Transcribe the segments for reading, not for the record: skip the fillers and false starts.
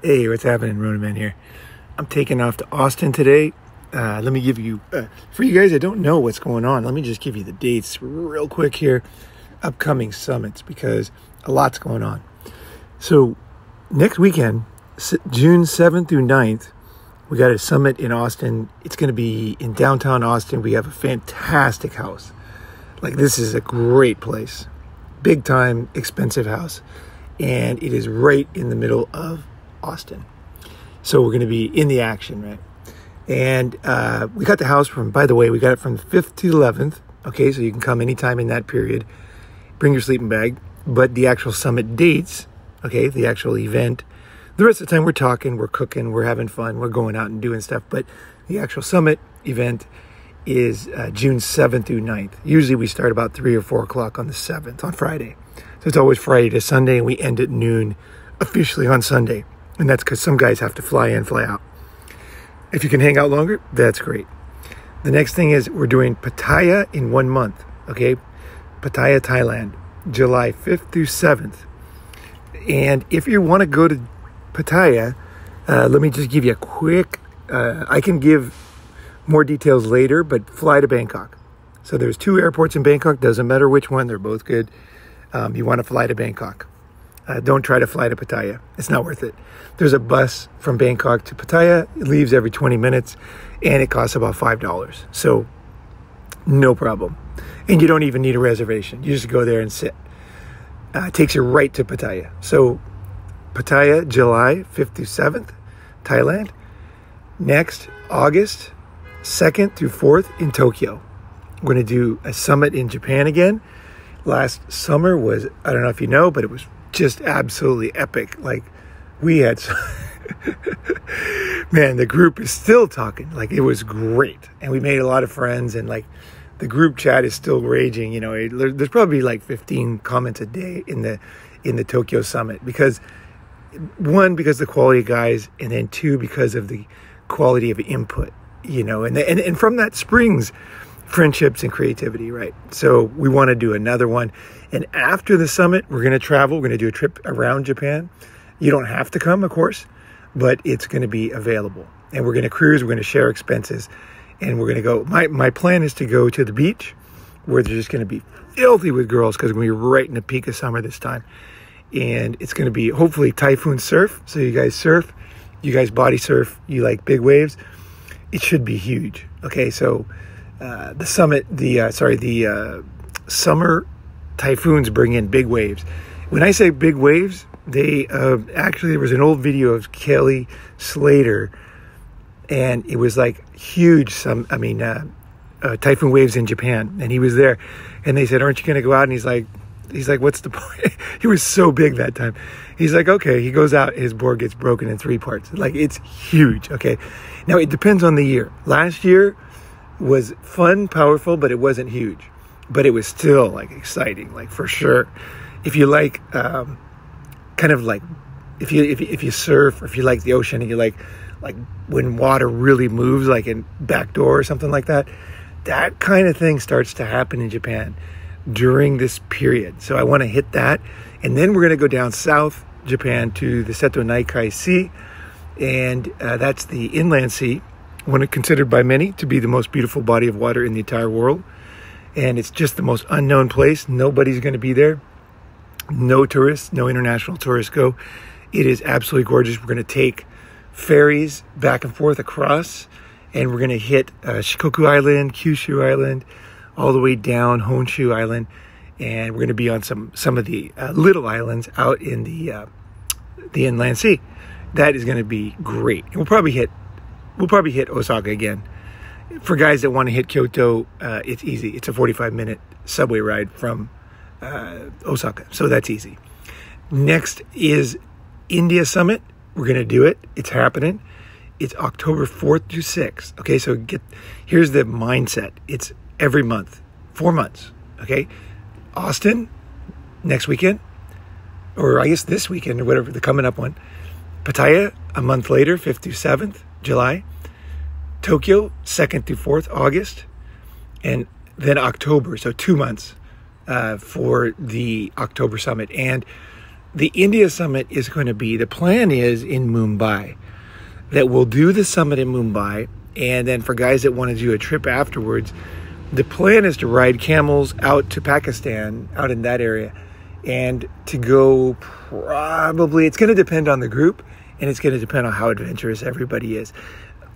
Hey, what's happening? Ronin Man here. I'm taking off to Austin today. Let me give you, for you guys that don't know what's going on, let me just give you the dates real quick here. Upcoming summits, because a lot's going on. So next weekend, June 7th through 9th, we got a summit in Austin. It's going to be in downtown Austin. We have a fantastic house. Like, this is a great place. Big time, expensive house. And it is right in the middle of Austin. So we're going to be in the action, right? And we got the house from, by the way, we got it from the 5th to 11th. Okay, so you can come anytime in that period. Bring your sleeping bag. But the actual summit dates, okay, the actual event, the rest of the time we're talking, we're cooking, we're having fun, we're going out and doing stuff. But the actual summit event is June 7th through 9th. Usually we start about 3 or 4 o'clock on the 7th, on Friday. So it's always Friday to Sunday, and we end at noon officially on Sunday. And that's because some guys have to fly in, fly out. If you can hang out longer, that's great. The next thing is we're doing Pattaya in 1 month, okay? Pattaya, Thailand, July 5th through 7th. And if you want to go to Pattaya, let me just give you a quick, I can give more details later, but fly to Bangkok. So there's 2 airports in Bangkok, doesn't matter which one, they're both good. You want to fly to Bangkok. Don't try to fly to Pattaya. It's not worth it. There's a bus from Bangkok to Pattaya. It leaves every 20 minutes, and it costs about $5. So no problem. And you don't even need a reservation. You just go there and sit. It takes you right to Pattaya. So Pattaya, July 5th through 7th, Thailand. Next, August 2nd through 4th in Tokyo. We're going to do a summit in Japan again. Last summer was, I don't know if you know, but it was just absolutely epic. Like, we had, man, the group is still talking. Like, it was great. And we made a lot of friends, and like, the group chat is still raging. You know, there's probably like 15 comments a day in the Tokyo summit, because 1, because of the quality of guys, and then 2, because of the quality of input, you know, and from that springs friendships and creativity, right? So we want to do another one. And after the summit, we're going to travel. We're going to do a trip around Japan. You don't have to come, of course, but it's going to be available. And we're going to cruise. We're going to share expenses. And we're going to go. My plan is to go to the beach, where they're just going to be filthy with girls, because we're going to be right in the peak of summer this time. And it's going to be hopefully typhoon surf. So you guys surf. You guys body surf. You like big waves. It should be huge. Okay, so the summit, the summer typhoons bring in big waves. When I say big waves, they actually, there was an old video of Kelly Slater, and it was like huge. Typhoon waves in Japan, and he was there, and they said, "Aren't you going to go out?" And he's like, "What's the point?" He was so big that time. He's like, "Okay." He goes out, his board gets broken in 3 parts. Like, it's huge. Okay, now it depends on the year. Last year was fun, powerful, but it wasn't huge. But it was still like exciting, like for sure. If you like, kind of like, if you surf, or if you like the ocean, and you like when water really moves, like in backdoor or something like that, that kind of thing starts to happen in Japan during this period. So I want to hit that, and then we're going to go down south Japan to the Seto Naikai Sea, and that's the inland sea. One considered by many to be the most beautiful body of water in the entire world. And it's just the most unknown place. Nobody's going to be there. No tourists, no international tourists go. It is absolutely gorgeous. We're going to take ferries back and forth across, and we're going to hit Shikoku Island, Kyushu Island, all the way down Honshu Island. And we're going to be on some of the little islands out in the inland sea. That is going to be great. And we'll probably hit Osaka again. For guys that want to hit Kyoto, it's easy. It's a 45-minute subway ride from Osaka, so that's easy. Next is India Summit. We're going to do it. It's happening. It's October 4th through 6th. Okay, so here's the mindset. It's every month, 4 months. Okay, Austin next weekend, or I guess this weekend, or whatever, the coming up one. Pattaya a month later, 5th through 7th, July. Tokyo, 2nd through 4th, August. And then October, so 2 months for the October summit. And the India Summit is going to be, the plan is in Mumbai, that we'll do the summit in Mumbai. And then for guys that want to do a trip afterwards, the plan is to ride camels out to Pakistan, out in that area, and to go probably, it's going to depend on the group, and it's going to depend on how adventurous everybody is.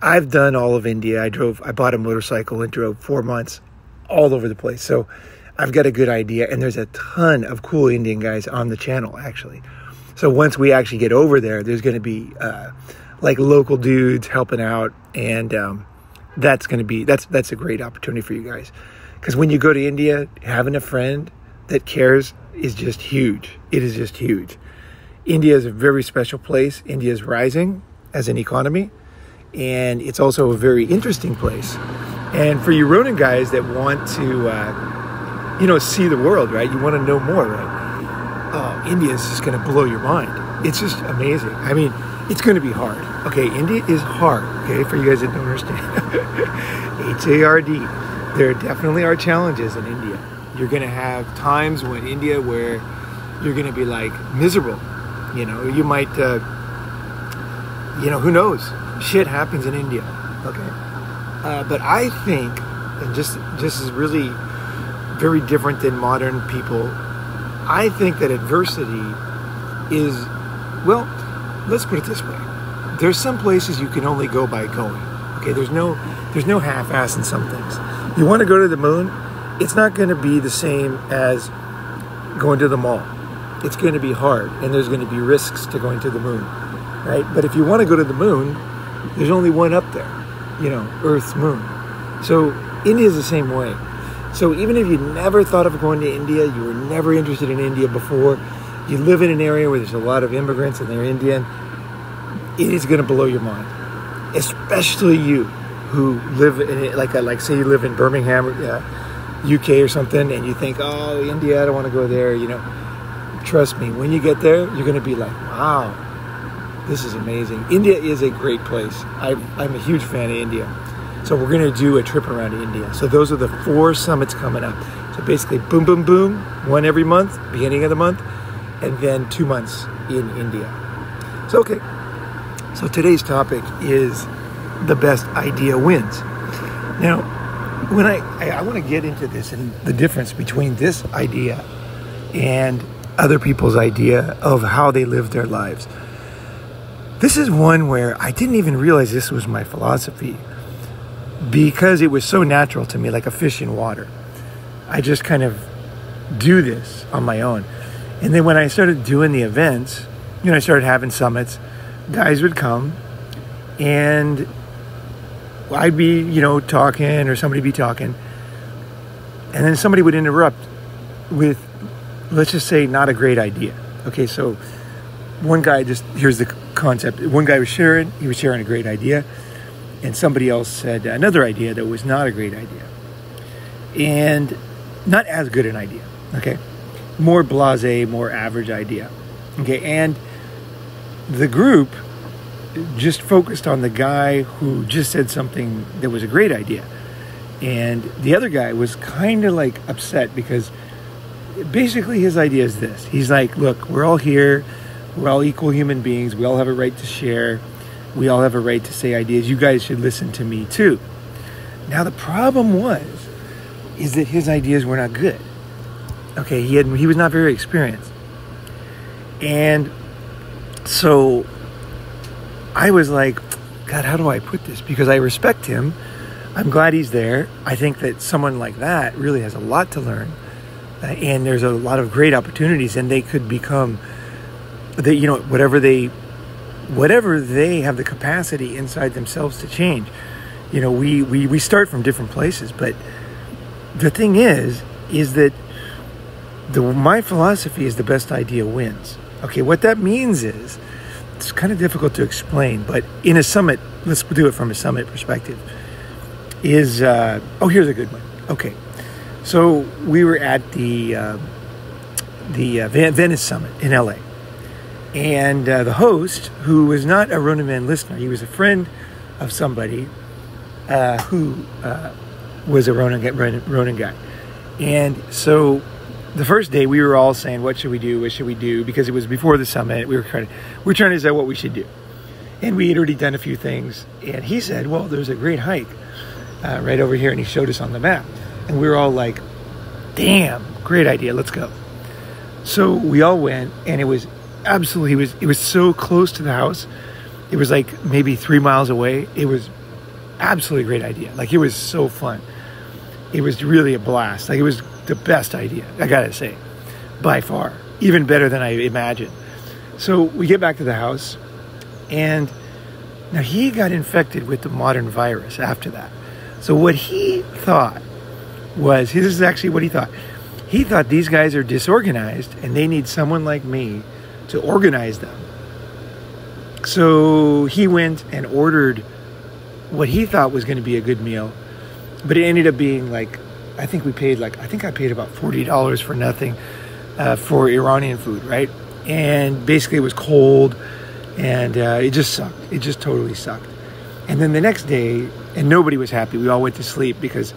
I've done all of India. I bought a motorcycle and drove 4 months all over the place. So I've got a good idea, and there's a ton of cool Indian guys on the channel, actually. So once we actually get over there, there's going to be like local dudes helping out, and that's going to be, that's a great opportunity for you guys. Because when you go to India, having a friend that cares is just huge. It is just huge. India is a very special place. India is rising as an economy, and it's also a very interesting place. And for you Ronin guys that want to, you know, see the world, right? You want to know more, right? Oh, India is just going to blow your mind. It's just amazing. I mean, it's going to be hard. Okay, India is hard, okay, for you guys that don't understand. H-A-R-D. There definitely are challenges in India. You're going to have times when India where you're going to be like miserable. You know, you might, you know, who knows? Shit happens in India, okay? But I think, and just is really very different than modern people, I think that adversity is, well, let's put it this way. There's some places you can only go by going. Okay, there's no half-ass in some things. You want to go to the moon, it's not going to be the same as going to the mall. It's going to be hard, and there's going to be risks to going to the moon, right? But if you want to go to the moon, there's only one up there, you know, Earth's moon. So India is the same way. So even if you never thought of going to India, you were never interested in India before, you live in an area where there's a lot of immigrants and they're Indian, it is going to blow your mind. Especially you who live in it, like say you live in Birmingham, UK or something, and you think, oh, India, I don't want to go there, you know. Trust me, when you get there, you're going to be like, wow, this is amazing. India is a great place. I'm a huge fan of India. So we're going to do a trip around India. So those are the 4 summits coming up. So basically, boom, boom, boom, one every month, beginning of the month, and then 2 months in India. So, okay. So today's topic is the best idea wins. Now, when I want to get into this and the difference between this idea and other people's idea of how they live their lives. This is one where I didn't even realize this was my philosophy because it was so natural to me, like a fish in water. I just kind of do this on my own. And then when I started doing the events, you know, I started having summits, guys would come and I'd be, you know, talking or somebody be talking. And then somebody would interrupt with, let's just say, not a great idea. Okay, so one guy here's the concept. One guy was sharing a great idea, and somebody else said another idea that was not a great idea. And not as good an idea, okay? More blasé, more average idea. Okay, and the group just focused on the guy who just said something that was a great idea. And the other guy was kind of like upset because basically his idea is this. He's like, look, we're all here. We're all equal human beings. We all have a right to share. We all have a right to say ideas. You guys should listen to me too. Now the problem is that his ideas were not good. Okay, he was not very experienced. And so I was like, God, how do I put this? Because I respect him. I'm glad he's there. I think that someone like that really has a lot to learn. And there's a lot of great opportunities, and they could become, you know, whatever they have the capacity inside themselves to change. You know, we start from different places, but the thing is that my philosophy is the best idea wins. Okay, what that means is, it's kind of difficult to explain, but in a summit, let's do it from a summit perspective, is, here's a good one. Okay. So we were at the Venice Summit in LA, and the host, who was not a Ronin Man listener, he was a friend of somebody who was a Ronin guy, and so the first day we were all saying, what should we do? What should we do? Because it was before the summit. We were trying to decide what we should do. And we had already done a few things. And he said, well, there's a great hike right over here. And he showed us on the map. And we were all like, damn, great idea. Let's go. So we all went, and it was absolutely, it was so close to the house. It was like maybe 3 miles away. It was absolutely great idea. Like, it was so fun. It was really a blast. Like, it was the best idea, I gotta say, by far. Even better than I imagined. So we get back to the house, and now he got infected with the modern virus after that. So what he thought was, this is actually what he thought. He thought these guys are disorganized and they need someone like me to organize them. So he went and ordered what he thought was going to be a good meal, but it ended up being like, I think I paid about $40 for nothing for Iranian food, right? And basically it was cold, and it just sucked. It just totally sucked. And then the next day, and nobody was happy. We all went to sleep because,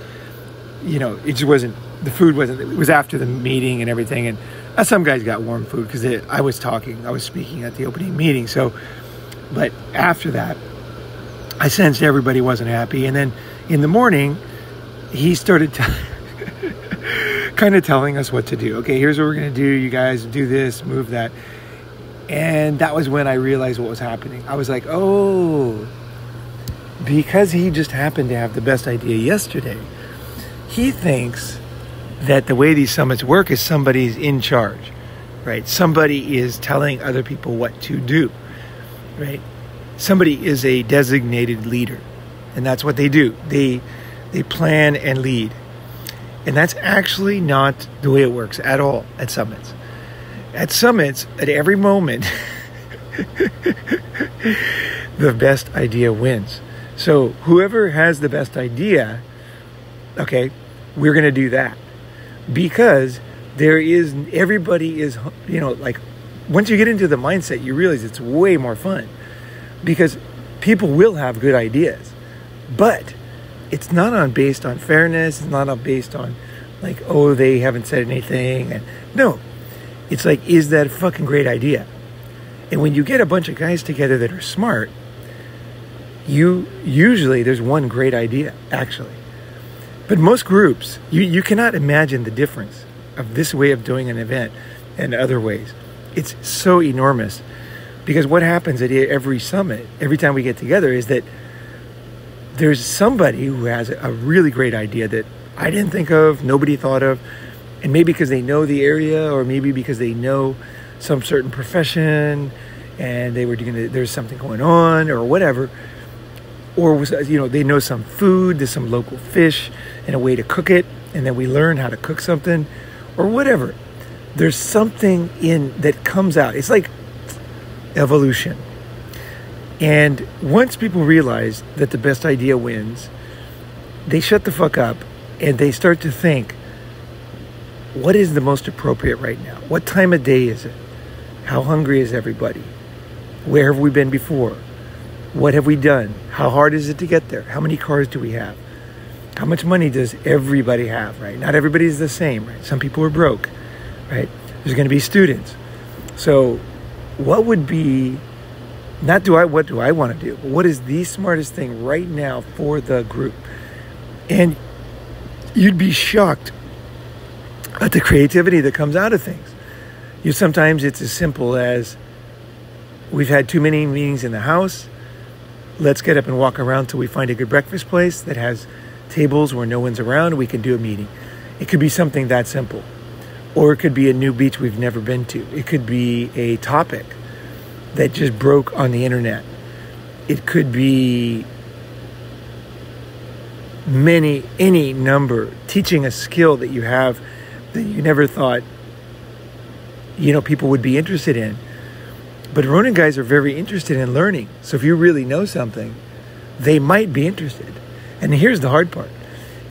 you know, it just wasn't, the food wasn't, it was after the meeting and everything. And some guys got warm food because I was speaking at the opening meeting. So, but after that, I sensed everybody wasn't happy. And then in the morning, he started kind of telling us what to do. Okay, here's what we're going to do. You guys do this, move that. And that was when I realized what was happening. I was like, oh, because he just happened to have the best idea yesterday, he thinks that the way these summits work is somebody's in charge, right? Somebody is telling other people what to do, right? Somebody is a designated leader, and that's what they do. They plan and lead. And that's actually not the way it works at all at summits. At summits, at every moment, the best idea wins. So whoever has the best idea, okay, we're going to do that. Because everybody is, you know, like, once you get into the mindset, you realize it's way more fun. Because people will have good ideas. But it's not based on fairness. It's not based on, like, oh, they haven't said anything. And no, it's like, is that a fucking great idea? And when you get a bunch of guys together that are smart, usually there's one great idea, actually. But most groups, you cannot imagine the difference of this way of doing an event and other ways. It's so enormous. Because what happens at every summit, every time we get together, is that there's somebody who has a really great idea that I didn't think of, nobody thought of, and maybe because they know the area, or maybe because they know some certain profession, and there's something going on, or whatever. Or, you know, they know some food, there's some local fish and a way to cook it, and then we learn how to cook something, or whatever. There's something that comes out. It's like evolution. And once people realize that the best idea wins, they shut the fuck up and they start to think, what is the most appropriate right now? What time of day is it? How hungry is everybody? Where have we been before? What have we done? How hard is it to get there? How many cars do we have? How much money does everybody have, right? Not everybody is the same, right? Some people are broke, right? There's going to be students. So what would be, what do I want to do? But what is the smartest thing right now for the group? And you'd be shocked at the creativity that comes out of things. Sometimes it's as simple as, we've had too many meetings in the house. Let's get up and walk around till we find a good breakfast place that has tables where no one's around. We can do a meeting. It could be something that simple. Or it could be a new beach we've never been to. It could be a topic that just broke on the internet. It could be any number, teaching a skill that you have that you never thought, people would be interested in. But Ronin guys are very interested in learning. So if you really know something, they might be interested. And here's the hard part,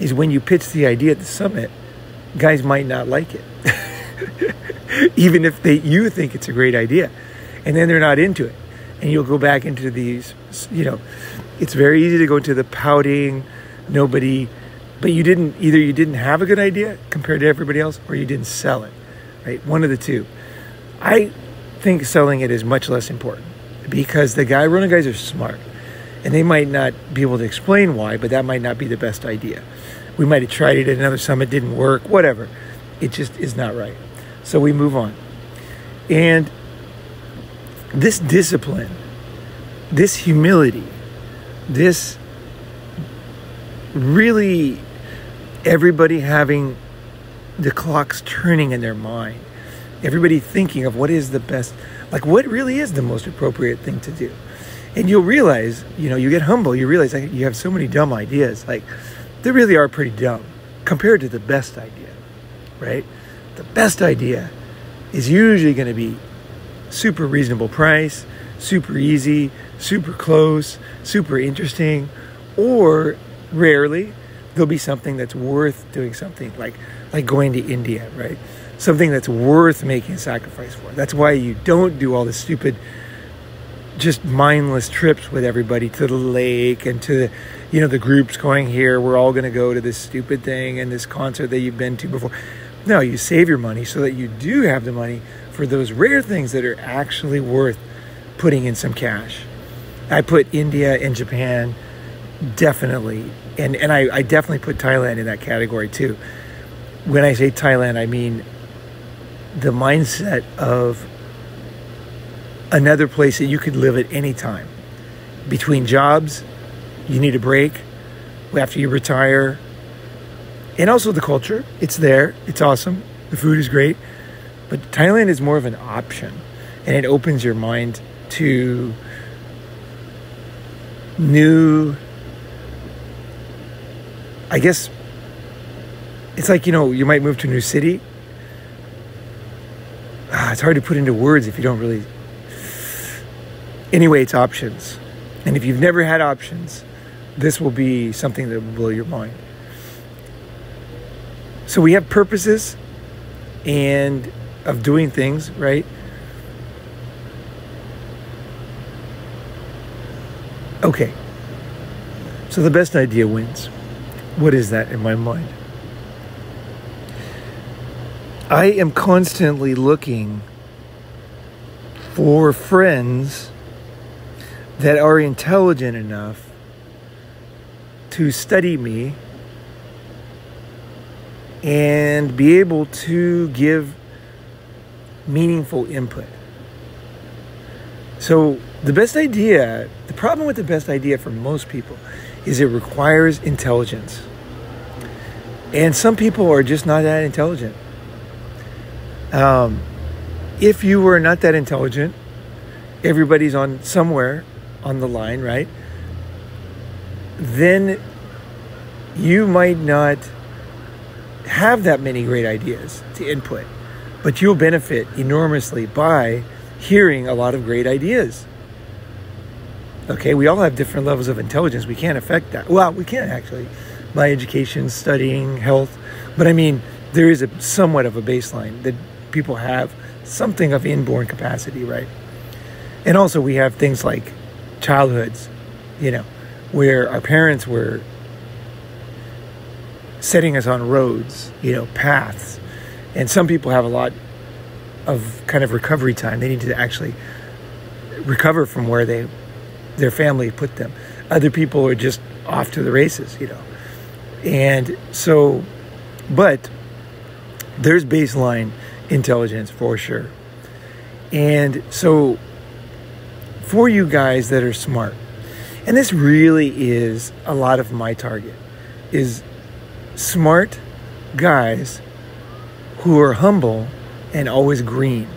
is when you pitch the idea at the summit, guys might not like it. Even if you think it's a great idea. And then they're not into it. And you'll go back into these, it's very easy to go into the pouting, nobody but you didn't have a good idea compared to everybody else, or you didn't sell it, right? One of the two. I think selling it is much less important because the Ronin guys are smart, and they might not be able to explain why, but that might not be the best idea. We might have tried it at another summit, didn't work, whatever. It just is not right. So we move on. And this discipline, this humility, this really everybody having the clocks turning in their mind, everybody thinking of what is the best, like what really is the most appropriate thing to do. And you'll realize, you get humble, you realize like, you have so many dumb ideas, like they really are pretty dumb compared to the best idea, right? The best idea is usually going to be super reasonable price, super easy, super close, super interesting, or rarely there'll be something that's worth doing something like going to India, right? Something that's worth making a sacrifice for. That's why you don't do all the stupid, just mindless trips with everybody to the lake and to the groups going here. We're all going to go to this stupid thing and this concert that you've been to before. No, you save your money so that you do have the money for those rare things that are actually worth putting in some cash. I put India and Japan definitely, and I definitely put Thailand in that category too. When I say Thailand, I mean the mindset of another place that you could live at any time. Between jobs, you need a break after you retire. And also the culture, it's there, it's awesome, the food is great. But Thailand is more of an option, and it opens your mind to new, I guess, it's like, you might move to a new city. It's hard to put into words if you don't really. Anyway, it's options. And if you've never had options, this will be something that will blow your mind. So we have purposes and of doing things, right? Okay. So the best idea wins. What is that in my mind? I am constantly looking for friends that are intelligent enough to study me and be able to give meaningful input. So the problem with the best idea for most people is it requires intelligence. And some people are just not that intelligent. If you were not that intelligent, everybody's on somewhere on the line, right? Then you might not have that many great ideas to input, but you'll benefit enormously by hearing a lot of great ideas. Okay, we all have different levels of intelligence. We can't affect that. Well, we can actually, by education, studying, health. But I mean, there is somewhat of a baseline that people have something of inborn capacity, right? And also we have things like childhoods, where our parents were setting us on roads, paths. And some people have a lot of kind of recovery time. They need to actually recover from where their family put them. Other people are just off to the races, And so, but there's baseline intelligence for sure. And so for you guys that are smart, and this really is a lot of my target, is smart guys who are humble and always green.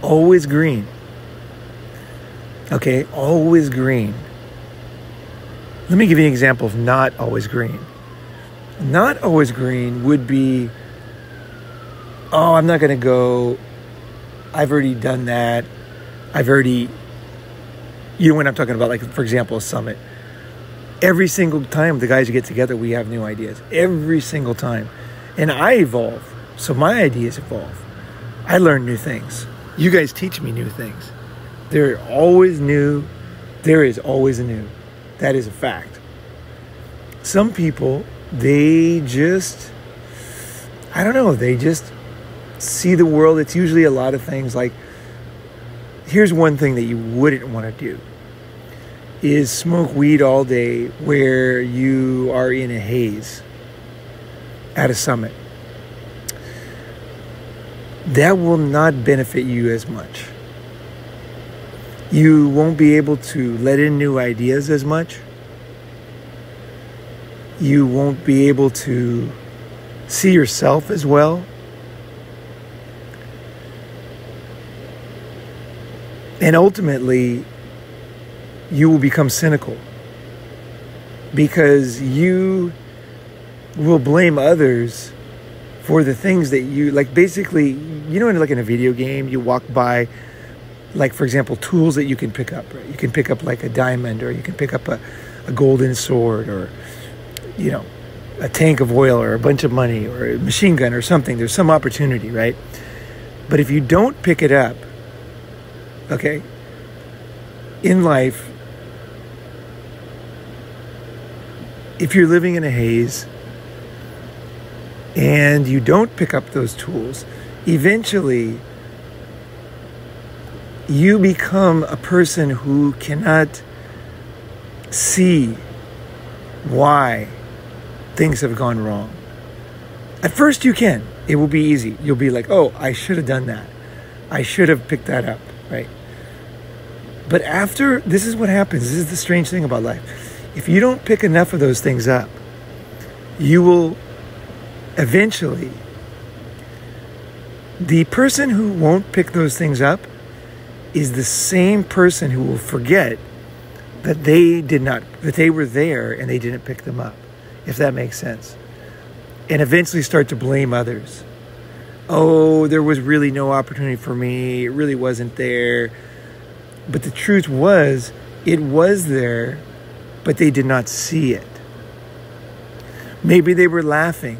Always green. Okay, always green. Let me give you an example of not always green. Not always green would be, I'm not going to go. I've already done that. I've already, when I'm talking about, like, for example, a summit. Every single time the guys get together, we have new ideas. Every single time. And I evolve. So my ideas evolve. I learn new things. You guys teach me new things. They're always new. There is always new. That is a fact. Some people they just, I don't know, they just see the world. It's usually a lot of things. Like, here's one thing that you wouldn't want to do is smoke weed all day where you are in a haze at a summit. That will not benefit you as much. You won't be able to let in new ideas as much. You won't be able to see yourself as well. And ultimately, you will become cynical because you will blame others for the things that you, like, basically, you know, like in a video game, you walk by, like, for example, tools that you can pick up, right? You can pick up like a diamond, or you can pick up a golden sword, or, you know, a tank of oil, or a bunch of money, or a machine gun or something. There's some opportunity, right? But if you don't pick it up, okay, in life, if you're living in a haze and you don't pick up those tools, eventually you become a person who cannot see why things have gone wrong. At first you can. It will be easy. You'll be like, oh, I should have done that. I should have picked that up, right? But after, this is what happens. This is the strange thing about life. If you don't pick enough of those things up, you will eventually, the person who won't pick those things up is the same person who will forget that they were there and they didn't pick them up, if that makes sense. And eventually start to blame others. Oh, there was really no opportunity for me. It really wasn't there. But the truth was, it was there, but they did not see it. Maybe they were laughing.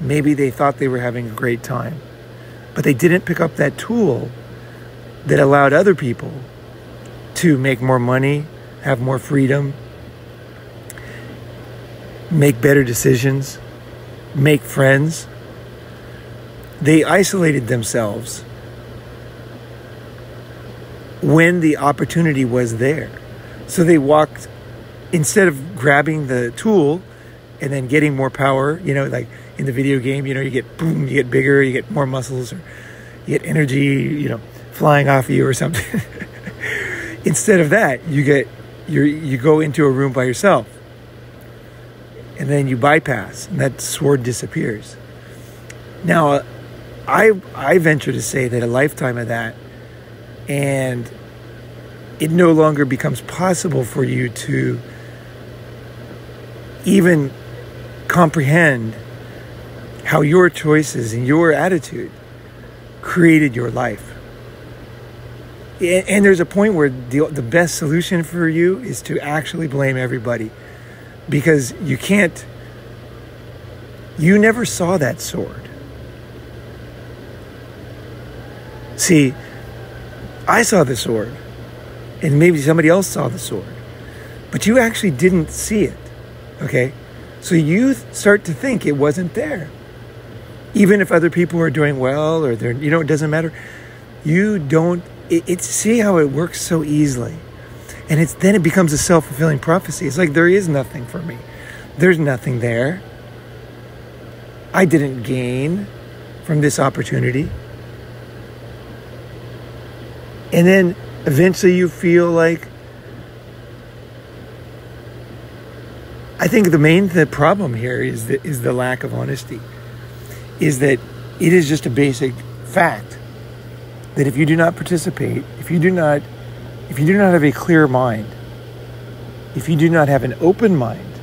Maybe they thought they were having a great time. But they didn't pick up that tool that allowed other people to make more money, have more freedom, make better decisions, make friends. They isolated themselves when the opportunity was there. So they walked, instead of grabbing the tool and then getting more power, you know, like in the video game, you know, you get boom, you get bigger, you get more muscles, or you get energy, you know, flying off of you or something. Instead of that, you go into a room by yourself, and then you bypass, and that sword disappears. Now, I venture to say that a lifetime of that, and it no longer becomes possible for you to even comprehend how your choices and your attitude created your life. And there's a point where the best solution for you is to actually blame everybody, because you never saw that sword. See, I saw the sword, and maybe somebody else saw the sword, but you actually didn't see it, okay? So you start to think it wasn't there. Even if other people are doing well, or they're, you know, it doesn't matter. You don't, see how it works so easily. And then it becomes a self-fulfilling prophecy. It's like, there is nothing for me. There's nothing there. I didn't gain from this opportunity. And then eventually you feel like, I think the problem here is the lack of honesty. Is that it is just a basic fact that if you do not participate, if you do not have a clear mind, if you do not have an open mind,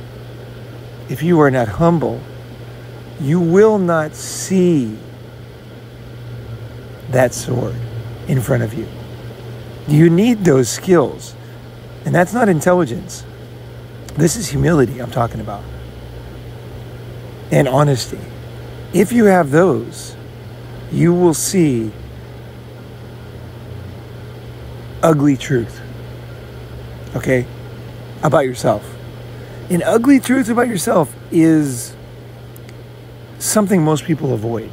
if you are not humble, you will not see that sword in front of you. You need those skills. And that's not intelligence. This is humility I'm talking about. And honesty. If you have those, you will see ugly truth, okay, about yourself. An ugly truth about yourself is something most people avoid.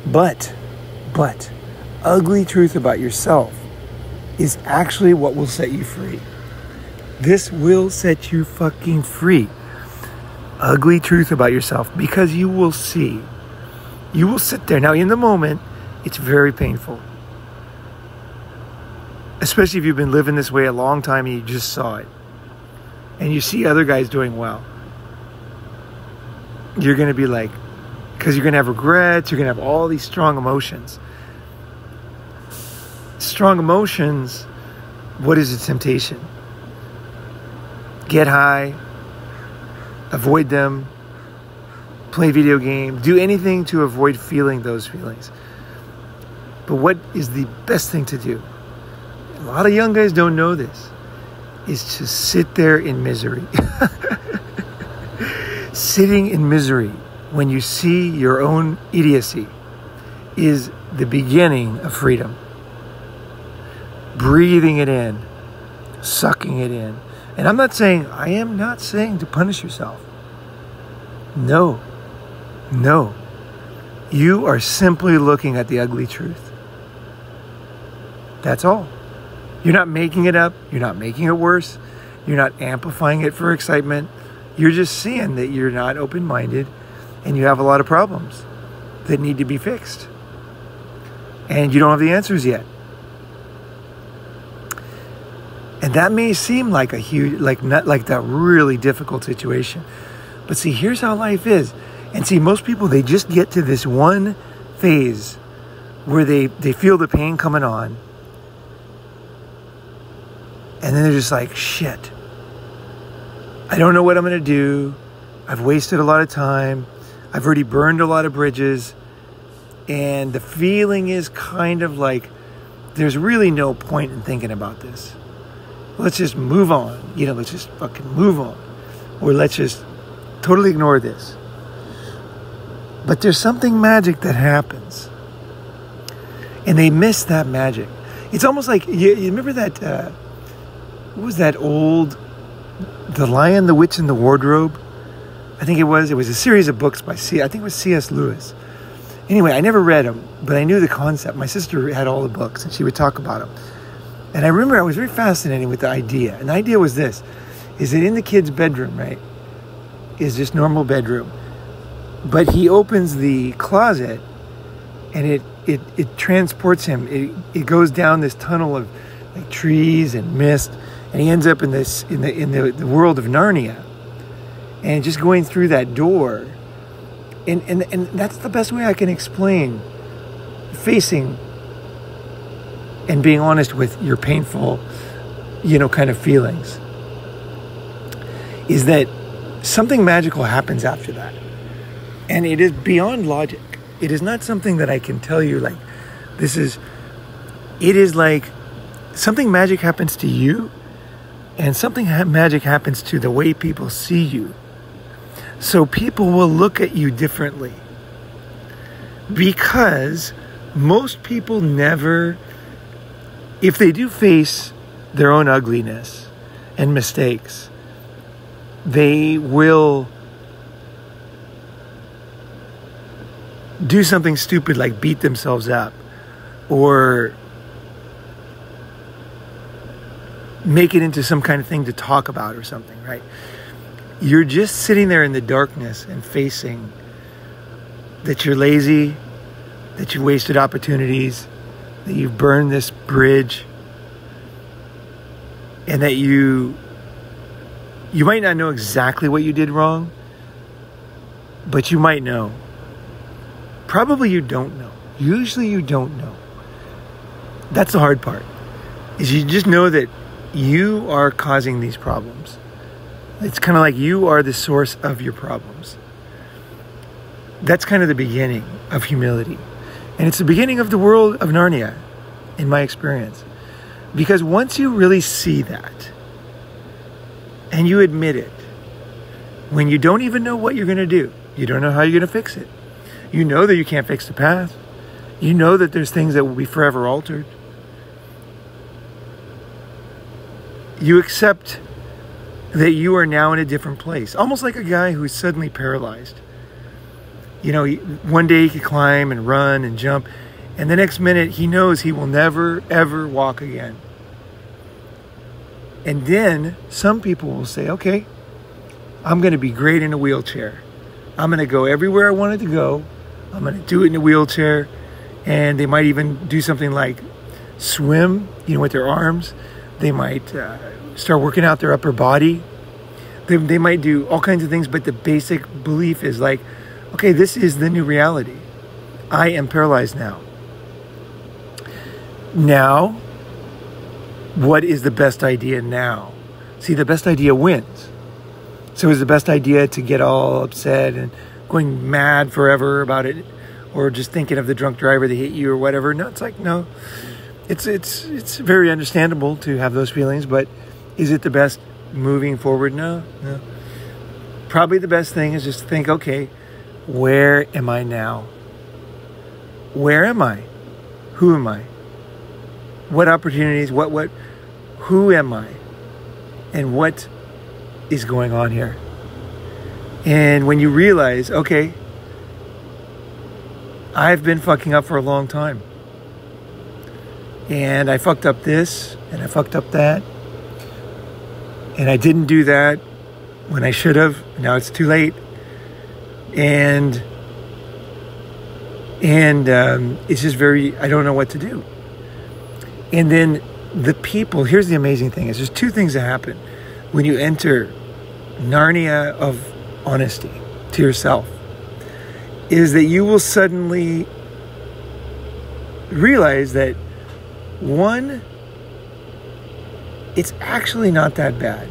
But, ugly truth about yourself is actually what will set you free. This will set you fucking free. Ugly truth about yourself, because you will see. You will sit there. Now, in the moment, it's very painful. Especially if you've been living this way a long time and you just saw it. And you see other guys doing well. You're going to be like, because you're going to have regrets, you're going to have all these strong emotions. Strong emotions, what is a temptation? Get high, avoid them, play video games, do anything to avoid feeling those feelings. But what is the best thing to do? A lot of young guys don't know this, is to sit there in misery. Sitting in misery when you see your own idiocy is the beginning of freedom. Breathing it in, sucking it in. And I am not saying to punish yourself. No. You are simply looking at the ugly truth. That's all. You're not making it up. You're not making it worse. You're not amplifying it for excitement. You're just seeing that you're not open-minded and you have a lot of problems that need to be fixed. And you don't have the answers yet. And that may seem like a huge, not like that really difficult situation. But see, here's how life is. And see, most people, they just get to this one phase where they feel the pain coming on. And then they're just like, shit. I don't know what I'm going to do. I've wasted a lot of time. I've already burned a lot of bridges. And the feeling is kind of like, there's really no point in thinking about this. Let's just move on. Let's just fucking move on. Or let's just totally ignore this. But there's something magic that happens. And they miss that magic. It's almost like, you remember that, what was that old, The Lion, the Witch, and the Wardrobe? I think it was a series of books by I think it was C.S. Lewis. Anyway, I never read them, but I knew the concept. My sister had all the books, and she would talk about them. And I remember I was very fascinated with the idea. And the idea was this, is that in the kid's bedroom, right, is just normal bedroom. But he opens the closet, and it transports him. It goes down this tunnel of like trees and mist, and he ends up in the world of Narnia. And just going through that door, and that's the best way I can explain facing and being honest with your painful, kind of feelings, is that something magical happens after that. And it is beyond logic. It is not something that I can tell you like, it is like something magic happens to you, and something magic happens to the way people see you. So people will look at you differently. Because most people never, if they do face their own ugliness and mistakes, they will do something stupid like beat themselves up or make it into some kind of thing to talk about or something, right? You're just sitting there in the darkness and facing that you're lazy, that you wasted opportunities, that you've burned this bridge, and that you might not know exactly what you did wrong, but you might know. Probably you don't know. Usually you don't know. That's the hard part, is you just know that you are causing these problems. It's kind of like you are the source of your problems. That's kind of the beginning of humility. And it's the beginning of the world of Narnia, in my experience. Because once you really see that, and you admit it, when you don't even know what you're going to do, you don't know how you're going to fix it. You know that you can't fix the past. You know that there's things that will be forever altered. You accept that you are now in a different place. Almost like a guy who's suddenly paralyzed. You know, one day he could climb and run and jump, and the next minute he knows he will never, ever walk again. And then some people will say, okay, I'm going to be great in a wheelchair. I'm going to go everywhere I wanted to go. I'm going to do it in a wheelchair. And they might even do something like swim, you know, with their arms. They might start working out their upper body. They might do all kinds of things, but the basic belief is like, okay, this is the new reality. I am paralyzed now. Now, what is the best idea now? See, the best idea wins. So is the best idea to get all upset and going mad forever about it, or just thinking of the drunk driver that hit you or whatever? No, it's like, no. It's very understandable to have those feelings, but is it the best moving forward? No. Probably the best thing is just think, okay, where am I now? Where am I? Who am I? What opportunities, who am I? And what is going on here? And when you realize, okay, I've been fucking up for a long time. And I fucked up this, and I fucked up that. And I didn't do that when I should have. Now it's too late. And it's just I don't know what to do. And then the people, here's the amazing thing, is there's two things that happen when you enter Narnia of honesty to yourself, is that you will suddenly realize that, one, it's actually not that bad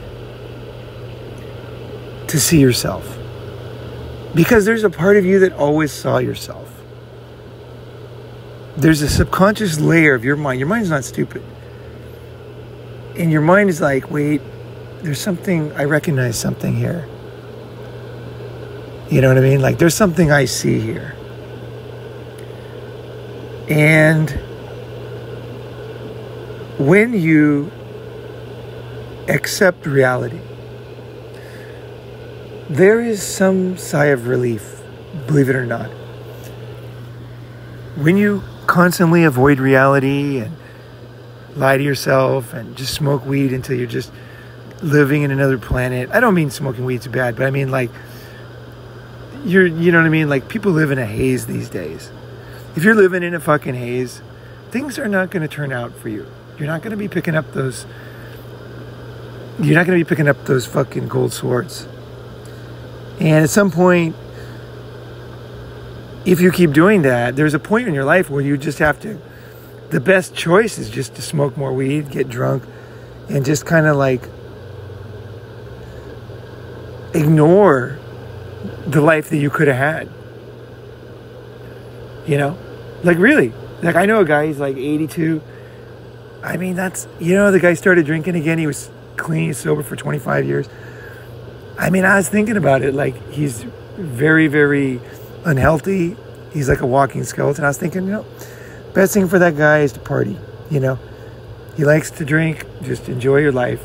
to see yourself, because there's a part of you that always saw yourself. There's a subconscious layer of your mind. Your mind's not stupid. And your mind is like, wait, there's something, I recognize something here. You know what I mean? Like, there's something I see here. And when you accept reality, there is some sigh of relief, believe it or not. When you constantly avoid reality and lie to yourself and just smoke weed until you're just living in another planet. I don't mean smoking weed's bad, but I mean like you know what I mean? Like, people live in a haze these days. If you're living in a fucking haze, things are not going to turn out for you. You're not going to be picking up those fucking gold swords. And at some point, if you keep doing that, there's a point in your life where you just have to, the best choice is just to smoke more weed, get drunk, and just kind of like ignore the life that you could have had. You know? Like, really. Like, I know a guy, he's like 82. I mean, that's, you know, the guy started drinking again. He was clean, sober for 25 years. I mean, I was thinking about it. Like, he's very, very unhealthy. He's like a walking skeleton. I was thinking, you know, best thing for that guy is to party. You know, he likes to drink. Just enjoy your life.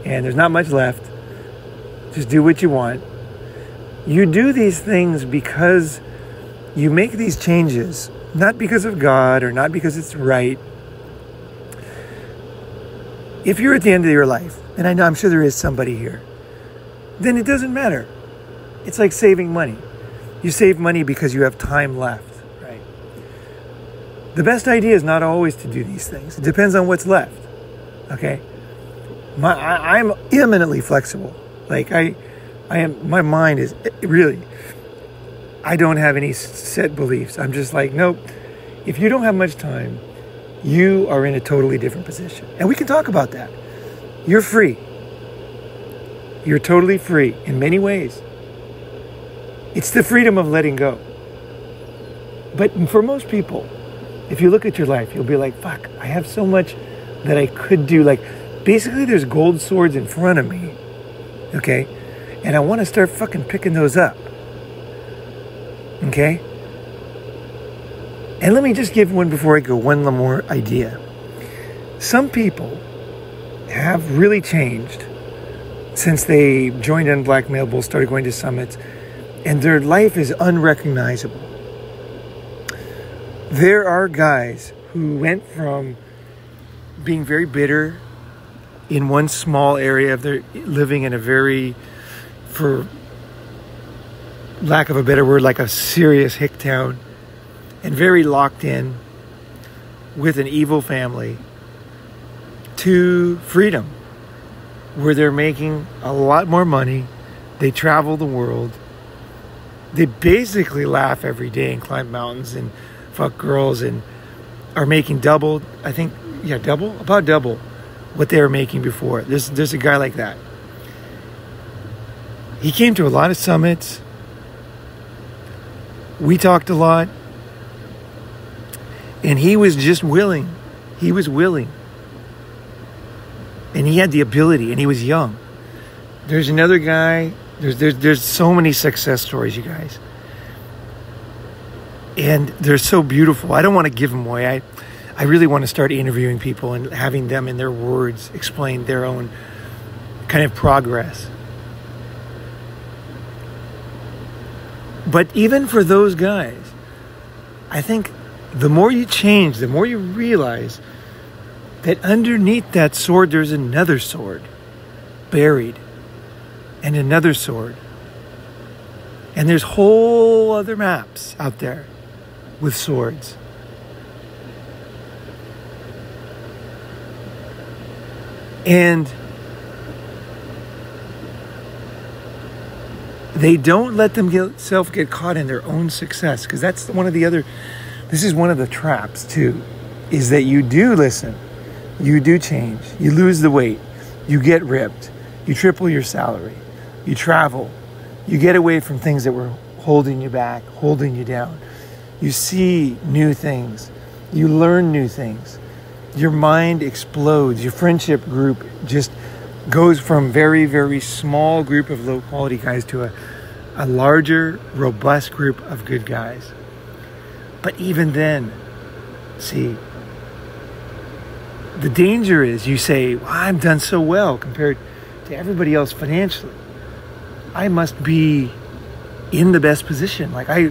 And there's not much left. Just do what you want. You do these things because you make these changes, not because of God or not because it's right. If you're at the end of your life, and I'm sure there is somebody here, then it doesn't matter. It's like saving money. You save money because you have time left, right? The best idea is not always to do these things. It depends on what's left, okay? I'm eminently flexible. Like, my mind is really, I don't have any set beliefs. I'm just like, nope. If you don't have much time, you are in a totally different position. And we can talk about that. You're free. You're totally free in many ways. It's the freedom of letting go. But for most people, if you look at your life, you'll be like, fuck, I have so much that I could do. Like, basically there's gold swords in front of me, okay? And I want to start fucking picking those up, okay? And let me just give one before I go, one more idea. Some people have really changed since they joined Unblackmailable, started going to summits, and their life is unrecognizable. There are guys who went from being very bitter in one small area of their living in a very, for lack of a better word, like a serious hick town, and very locked in with an evil family, to freedom, where they're making a lot more money. They travel the world. They basically laugh every day and climb mountains and fuck girls and are making double, I think, about double what they were making before. There's a guy like that. He came to a lot of summits. We talked a lot. And he was just willing. He was willing. And he had the ability, and he was young. There's another guy. There's so many success stories, you guys. And they're so beautiful. I don't want to give them away. I really want to start interviewing people and having them in their words explain their own kind of progress. But even for those guys, I think the more you change, the more you realize that underneath that sword, there's another sword buried, and another sword. And there's whole other maps out there with swords. And they don't let themselves get caught in their own success, because that's one of the other, this is one of the traps too, is that you do listen, you do change, you lose the weight, you get ripped, you triple your salary, you travel, you get away from things that were holding you back, holding you down. You see new things, you learn new things, your mind explodes, your friendship group just goes from very, very small group of low quality guys to a larger, robust group of good guys. But even then, see, the danger is you say, well, I've done so well compared to everybody else financially. I must be in the best position. Like I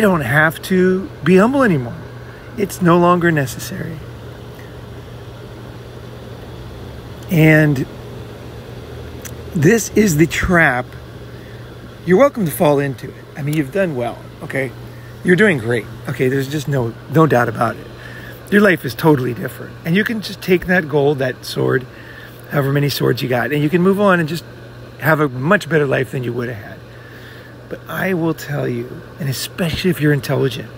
don't have to be humble anymore. It's no longer necessary. And this is the trap. You're welcome to fall into it. I mean, you've done well, okay? You're doing great, okay? There's just no doubt about it. Your life is totally different. And you can just take that gold, that sword, however many swords you got, and you can move on and just have a much better life than you would have had. But I will tell you, and especially if you're intelligent,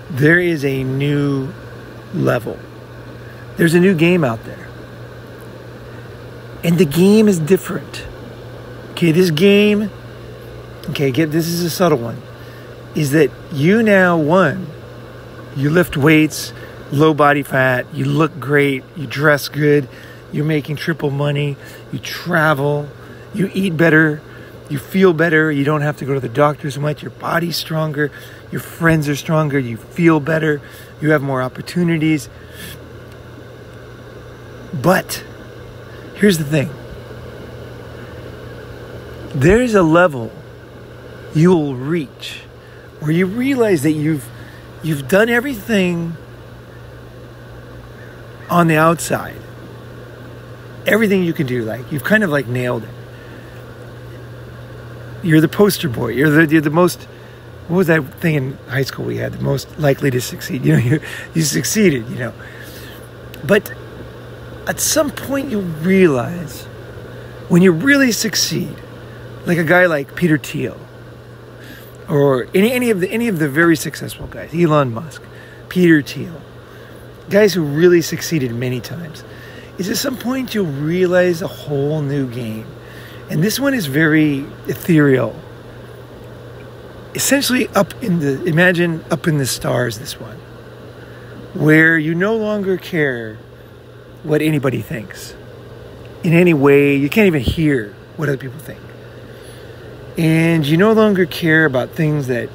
there is a new level. There's a new game out there. And the game is different. Okay, this game, this is a subtle one, is that you now, you lift weights, low body fat, you look great, you dress good, you're making triple money, you travel, you eat better, you feel better, you don't have to go to the doctor so much, your body's stronger, your friends are stronger, you feel better, you have more opportunities. But here's the thing. There's a level you will reach where you realize that you've done everything on the outside. Everything you can do, like you've kind of like nailed it. You're the poster boy. You're the most, what was that thing in high school we had? The most likely to succeed. You succeeded, But at some point you realize when you really succeed, like a guy like Peter Thiel, or any of the very successful guys, Elon Musk, Peter Thiel, guys who really succeeded many times, is at some point you'll realize a whole new game. And this one is very ethereal. Essentially imagine up in the stars, this one, where you no longer care what anybody thinks. In any way, you can't even hear what other people think. And you no longer care about things that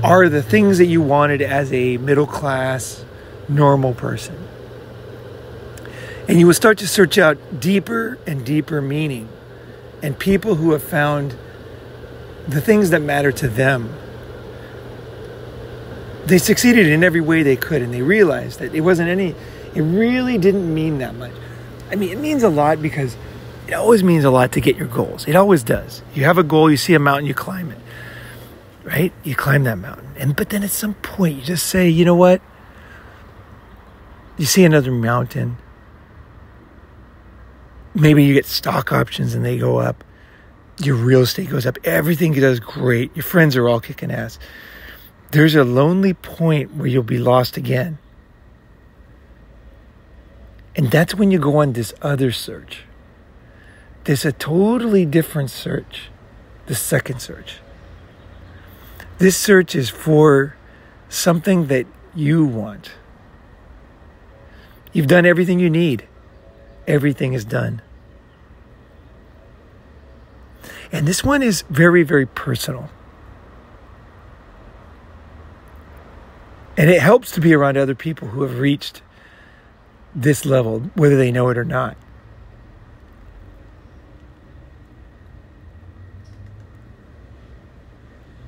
are the things that you wanted as a middle class, normal person. And you will start to search out deeper and deeper meaning and people who have found the things that matter to them. They succeeded in every way they could, and they realized that it really didn't mean that much. I mean, it means a lot because it always means a lot to get your goals. It always does. You have a goal, you see a mountain, you climb it, right? You climb that mountain. But then at some point, you just say, you know what? You see another mountain. Maybe you get stock options and they go up. Your real estate goes up. Everything does great. Your friends are all kicking ass. There's a lonely point where you'll be lost again. And that's when you go on this other search. There's a totally different search. The second search. This search is for something that you want. You've done everything you need. Everything is done. And this one is very, very personal. And it helps to be around other people who have reached this level, whether they know it or not.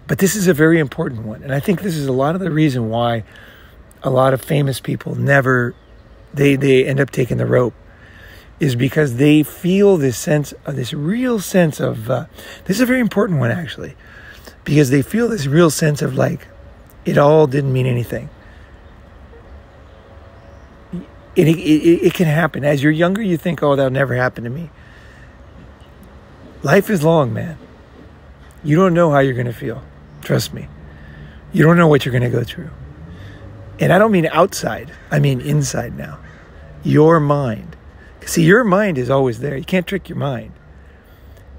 But this is a very important one. And I think this is a lot of the reason why a lot of famous people they end up taking the rope, is because they feel this real sense of, this is a very important one actually, because they feel this real sense of like, it all didn't mean anything. It can happen. As you're younger, you think, oh, that'll never happen to me. Life is long, man. You don't know how you're going to feel. Trust me. You don't know what you're going to go through. And I don't mean outside. I mean inside now. Your mind. See, your mind is always there. You can't trick your mind.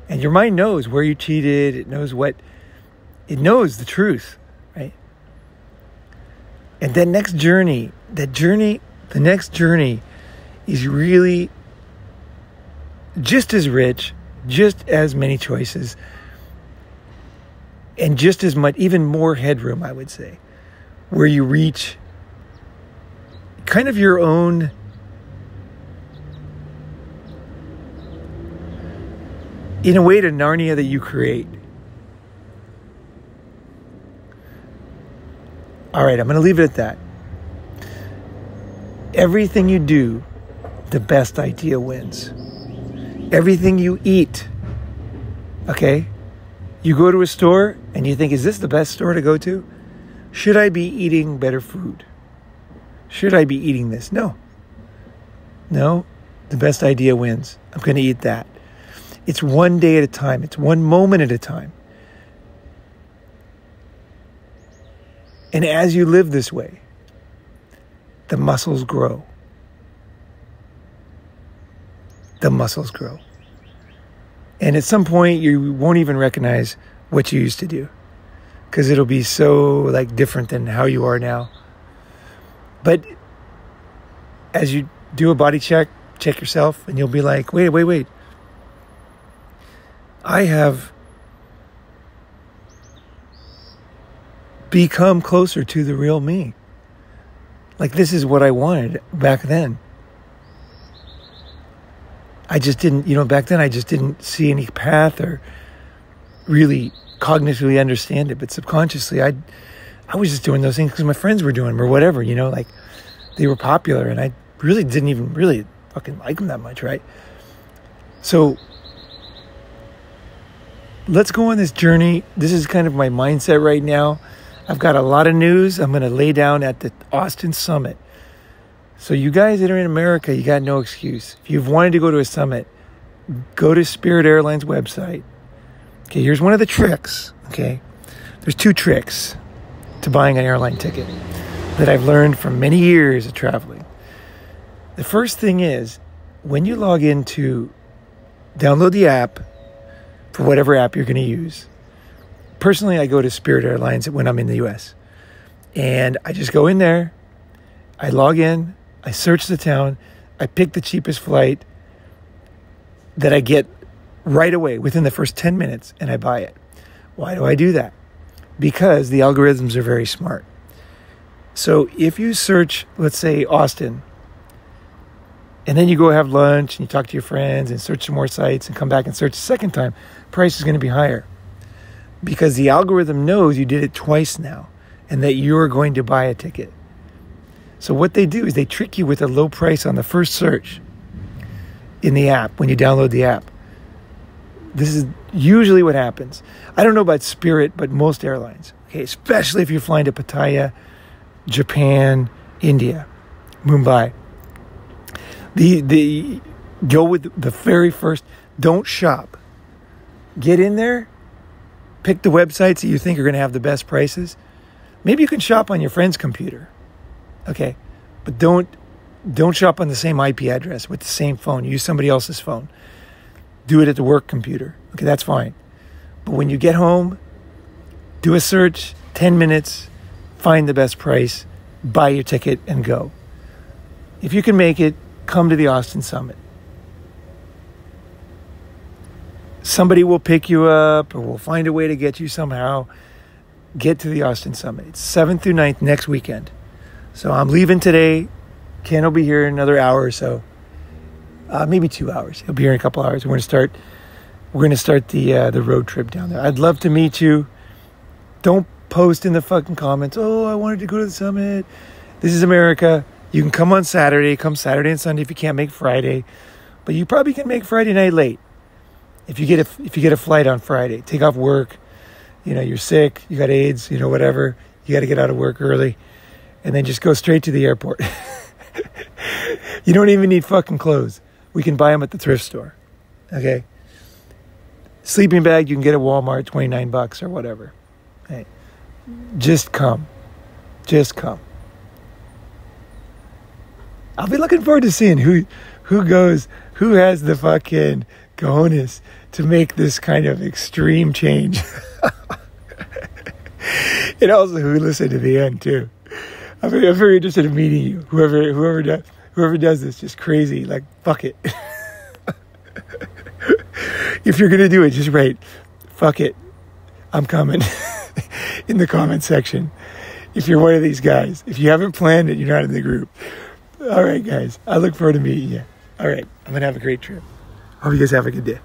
And your mind knows where you cheated. It knows it knows the truth, right? And the next journey is really just as rich, just as many choices, and just as much, even more headroom, I would say, where you reach kind of your own in a way to Narnia that you create. All right, I'm going to leave it at that. Everything you do, the best idea wins. Everything you eat, okay? You go to a store and you think, is this the best store to go to? Should I be eating better food? Should I be eating this? No. No, the best idea wins. I'm going to eat that. It's one day at a time. It's one moment at a time. And as you live this way, the muscles grow. The muscles grow. And at some point, you won't even recognize what you used to do, because it'll be so different than how you are now. But as you do a body check yourself, and you'll be like, wait. I have become closer to the real me. This is what I wanted back then. I just didn't, back then I just didn't see any path or really cognitively understand it. But subconsciously, I was just doing those things because my friends were doing them or whatever, they were popular, and I really didn't even really fucking like them that much, right? So let's go on this journey. This is kind of my mindset right now. I've got a lot of news I'm going to lay down at the Austin Summit. So you guys that are in America, you got no excuse. If you've wanted to go to a summit, go to Spirit Airlines website. Okay, here's one of the tricks, okay? There's 2 tricks to buying an airline ticket that I've learned from many years of traveling. The first thing is, when you log into, download the app for whatever app you're going to use. Personally, I go to Spirit Airlines when I'm in the U.S. And I just go in there, I log in, I search the town, I pick the cheapest flight that I get right away within the first 10 minutes, and I buy it. Why do I do that? Because the algorithms are very smart. So if you search, let's say, Austin, And then you go have lunch and you talk to your friends and search some more sites and come back and search a second time. Price is going to be higher because the algorithm knows you did it twice now and that you're going to buy a ticket. So what they do is they trick you with a low price on the first search in the app when you download the app. This is usually what happens. I don't know about Spirit, but most airlines, okay, especially if you're flying to Pattaya, Japan, India, Mumbai. The go with the very first. Don't shop. Get in there. Pick the websites that you think are going to have the best prices. Maybe you can shop on your friend's computer. Okay, but don't shop on the same IP address with the same phone. Use somebody else's phone. Do it at the work computer. Okay, that's fine. But when you get home, do a search, 10 minutes, find the best price, buy your ticket, and go. If you can make it, come to the Austin Summit. Somebody will pick you up or will find a way to get you somehow. Get to the Austin Summit. It's 7th through 9th next weekend. So I'm leaving today. Ken will be here in another hour or so. Maybe 2 hours. He'll be here in a couple hours. We're going to start the road trip down there. I'd love to meet you. Don't post in the fucking comments, oh, I wanted to go to the summit. This is America. You can come on Saturday. Come Saturday and Sunday if you can't make Friday. But you probably can make Friday night late. If you get a flight on Friday, take off work. You know, you're sick, you got AIDS, you know, whatever. You got to get out of work early. And then just go straight to the airport. You don't even need fucking clothes. We can buy them at the thrift store. Okay? Sleeping bag you can get at Walmart, $29 or whatever. Hey, just come. Just come. I'll be looking forward to seeing who has the fucking cojones to make this kind of extreme change. And also who listened to the end too. I'm very interested in meeting you. Whoever does this, just crazy. Like, fuck it. If you're gonna do it, just write, fuck it, I'm coming in the comment section. If you're one of these guys, if you haven't planned it, you're not in the group. All right, guys, I look forward to meeting you. All right, I'm gonna have a great trip. Hope you guys have a good day.